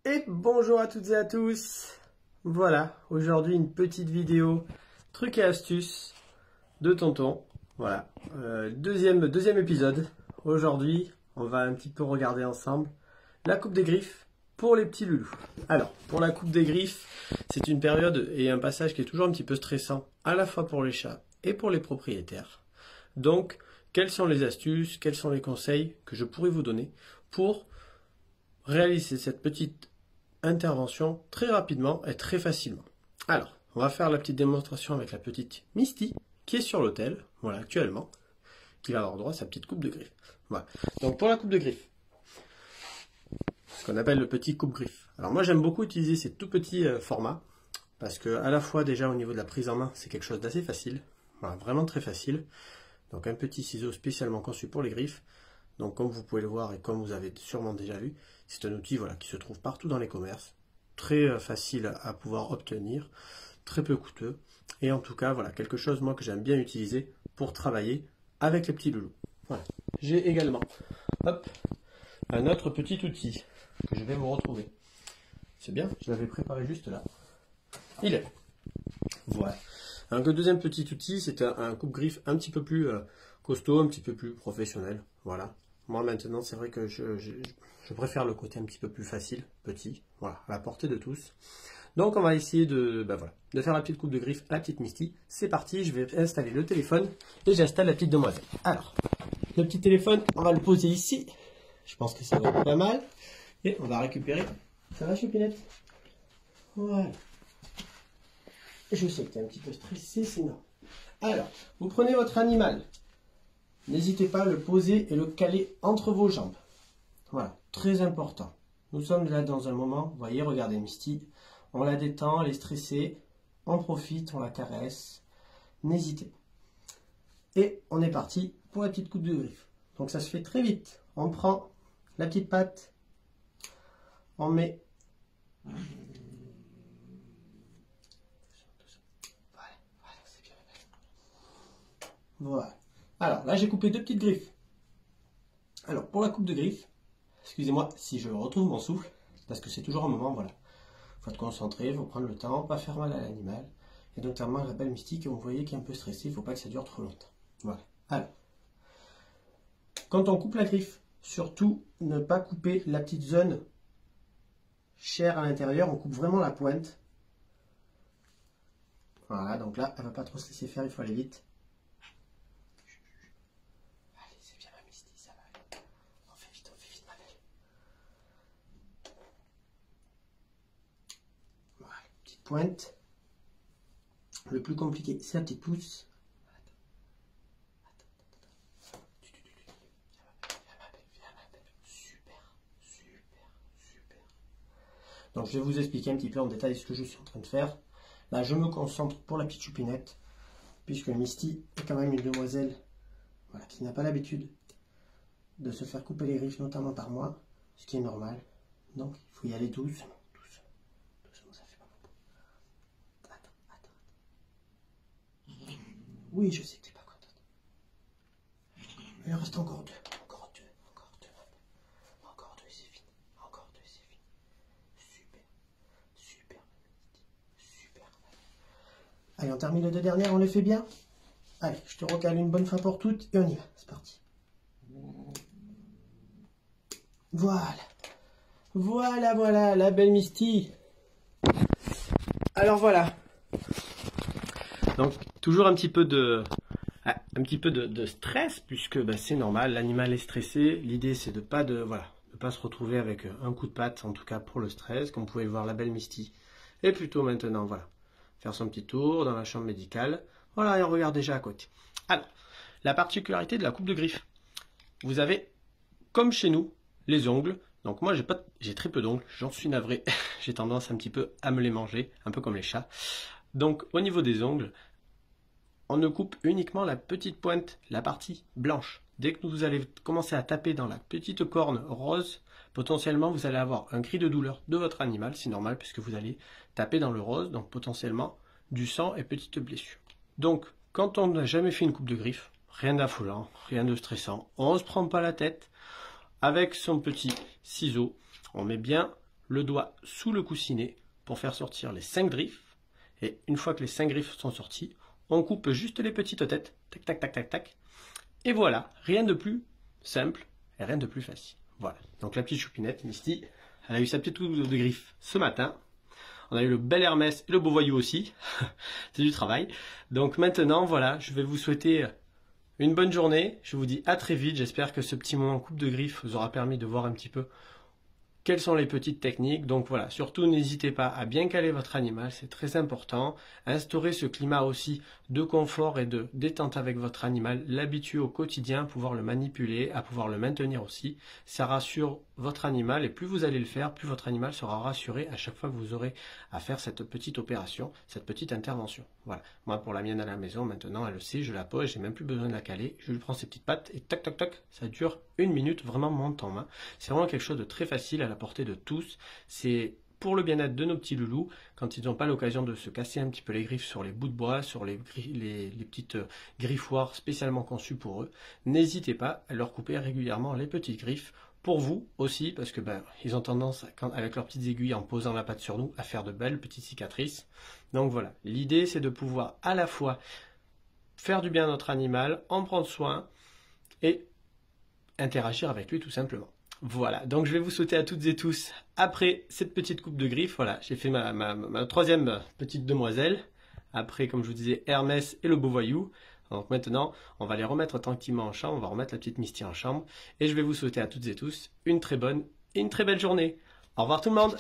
Et bonjour à toutes et à tous. Voilà, aujourd'hui une petite vidéo trucs et astuces de tonton. Voilà, deuxième épisode. Aujourd'hui, on va un petit peu regarder ensemble la coupe des griffes pour les petits loulous. Alors, pour la coupe des griffes, c'est une période et un passage qui est toujours un petit peu stressant, à la fois pour les chats et pour les propriétaires. Donc, quelles sont les astuces, quels sont les conseils que je pourrais vous donner pour réaliser cette petite intervention très rapidement et très facilement. Alors, on va faire la petite démonstration avec la petite Misty qui est sur l'hôtel, voilà, actuellement, qui va avoir droit à sa petite coupe de griffes. Voilà. Donc pour la coupe de griffes, ce qu'on appelle le petit coupe-griffe. Alors moi j'aime beaucoup utiliser ces tout petits formats, parce que à la fois déjà au niveau de la prise en main, c'est quelque chose d'assez facile, voilà, vraiment très facile. Donc un petit ciseau spécialement conçu pour les griffes. Donc comme vous pouvez le voir et comme vous avez sûrement déjà vu, c'est un outil voilà, qui se trouve partout dans les commerces, très facile à pouvoir obtenir, très peu coûteux, et en tout cas voilà, quelque chose moi que j'aime bien utiliser pour travailler avec les petits loulous. Voilà. J'ai également un autre petit outil que je vais vous retrouver. C'est bien, je l'avais préparé juste là. Il est là. Voilà. Un deuxième petit outil, c'est un coupe-griffe un petit peu plus costaud, un petit peu plus professionnel. Voilà. Moi maintenant, c'est vrai que je préfère le côté un petit peu plus facile, petit, voilà, à la portée de tous. Donc on va essayer de faire la petite coupe de griffe à la petite Misty. C'est parti, je vais installer le téléphone et j'installe la petite demoiselle. Alors, le petit téléphone, on va le poser ici. Je pense que ça va être pas mal. Et on va récupérer. Ça va, Choupinette? Voilà. Je sais que tu es un petit peu stressé, c'est normal. Alors, vous prenez votre animal. N'hésitez pas à le poser et le caler entre vos jambes. Voilà, très important. Nous sommes là dans un moment, vous voyez, regardez Misty. On la détend, elle est stressée. On profite, on la caresse. N'hésitez pas. Et on est parti pour la petite coupe de griffe. Donc ça se fait très vite. On prend la petite patte. On met... Voilà. Alors là, j'ai coupé deux petites griffes. Alors pour la coupe de griffes, excusez-moi si je retrouve mon souffle, parce que c'est toujours un moment, voilà. Il faut être concentré, il faut prendre le temps, pas faire mal à l'animal. Et notamment la belle Mystique, vous voyez qui est un peu stressée, il ne faut pas que ça dure trop longtemps. Voilà. Alors, quand on coupe la griffe, surtout ne pas couper la petite zone chair à l'intérieur, on coupe vraiment la pointe. Voilà, donc là, elle ne va pas trop se laisser faire, il faut aller vite. Pointe. Le plus compliqué, c'est la petite pousse. Super, super, super. Donc je vais vous expliquer un petit peu en détail ce que je suis en train de faire. Là, je me concentre pour la petite choupinette, puisque Misty est quand même une demoiselle, voilà, qui n'a pas l'habitude de se faire couper les griffes, notamment par moi, ce qui est normal. Donc il faut y aller doucement. Oui, je sais que tu n'es pas contente. Il en reste encore deux. Encore deux. Encore deux, c'est fini. Encore deux, c'est fini. Super. Super. Super. Allez, on termine les deux dernières, on les fait bien. Allez, je te recale une bonne fois pour toutes et on y va. C'est parti. Voilà. Voilà, la belle Misty. Alors voilà. Donc, toujours un petit peu de stress, puisque c'est normal, l'animal est stressé. L'idée, c'est de pas se retrouver avec un coup de patte, en tout cas pour le stress. Comme vous pouvez le voir, la belle Misty est plutôt maintenant, voilà, faire son petit tour dans la chambre médicale. Voilà, et on regarde déjà à côté. Alors, la particularité de la coupe de griffe. Vous avez, comme chez nous, les ongles. Donc moi, j'ai très peu d'ongles, j'en suis navré. J'ai tendance un petit peu à me les manger, un peu comme les chats. Donc au niveau des ongles, on ne coupe uniquement la petite pointe, la partie blanche. Dès que vous allez commencer à taper dans la petite corne rose, potentiellement vous allez avoir un cri de douleur de votre animal, c'est normal puisque vous allez taper dans le rose, donc potentiellement du sang et petites blessures. Donc quand on n'a jamais fait une coupe de griffe, rien d'affolant, rien de stressant, on ne se prend pas la tête, avec son petit ciseau, on met bien le doigt sous le coussinet pour faire sortir les 5 griffes. Et une fois que les 5 griffes sont sorties, on coupe juste les petites têtes. Tac, tac, tac, tac, tac. Et voilà, rien de plus simple et rien de plus facile. Voilà, donc la petite choupinette, Misty, elle a eu sa petite coupe de griffes ce matin. On a eu le bel Hermès et le beau voyou aussi. C'est du travail. Donc maintenant, voilà, je vais vous souhaiter une bonne journée. Je vous dis à très vite. J'espère que ce petit moment coupe de griffes vous aura permis de voir un petit peu quelles sont les petites techniques. Donc voilà, surtout n'hésitez pas à bien caler votre animal, c'est très important. Instaurer ce climat aussi de confort et de détente avec votre animal, l'habituer au quotidien, pouvoir le manipuler, à pouvoir le maintenir aussi. Ça rassure votre animal et plus vous allez le faire, plus votre animal sera rassuré à chaque fois que vous aurez à faire cette petite opération, cette petite intervention. Voilà, moi pour la mienne à la maison, maintenant elle le sait, je la pose, j'ai même plus besoin de la caler, je lui prends ses petites pattes et tac tac tac, ça dure 1 minute, vraiment mon temps. Hein. C'est vraiment quelque chose de très facile à la portée de tous. C'est pour le bien-être de nos petits loulous, quand ils n'ont pas l'occasion de se casser un petit peu les griffes sur les bouts de bois, sur les petites griffoirs spécialement conçues pour eux, n'hésitez pas à leur couper régulièrement les petites griffes. Pour vous aussi, parce que ils ont tendance, avec leurs petites aiguilles en posant la patte sur nous, à faire de belles petites cicatrices. Donc voilà, l'idée c'est de pouvoir à la fois faire du bien à notre animal, en prendre soin et interagir avec lui tout simplement. Voilà, donc je vais vous souhaiter à toutes et tous, après cette petite coupe de griffes, voilà, j'ai fait ma troisième petite demoiselle, après comme je vous disais Hermès et le beau voyou. Donc maintenant, on va les remettre tranquillement en chambre, on va remettre la petite Misty en chambre, et je vais vous souhaiter à toutes et tous une très bonne et une très belle journée. Au revoir tout le monde!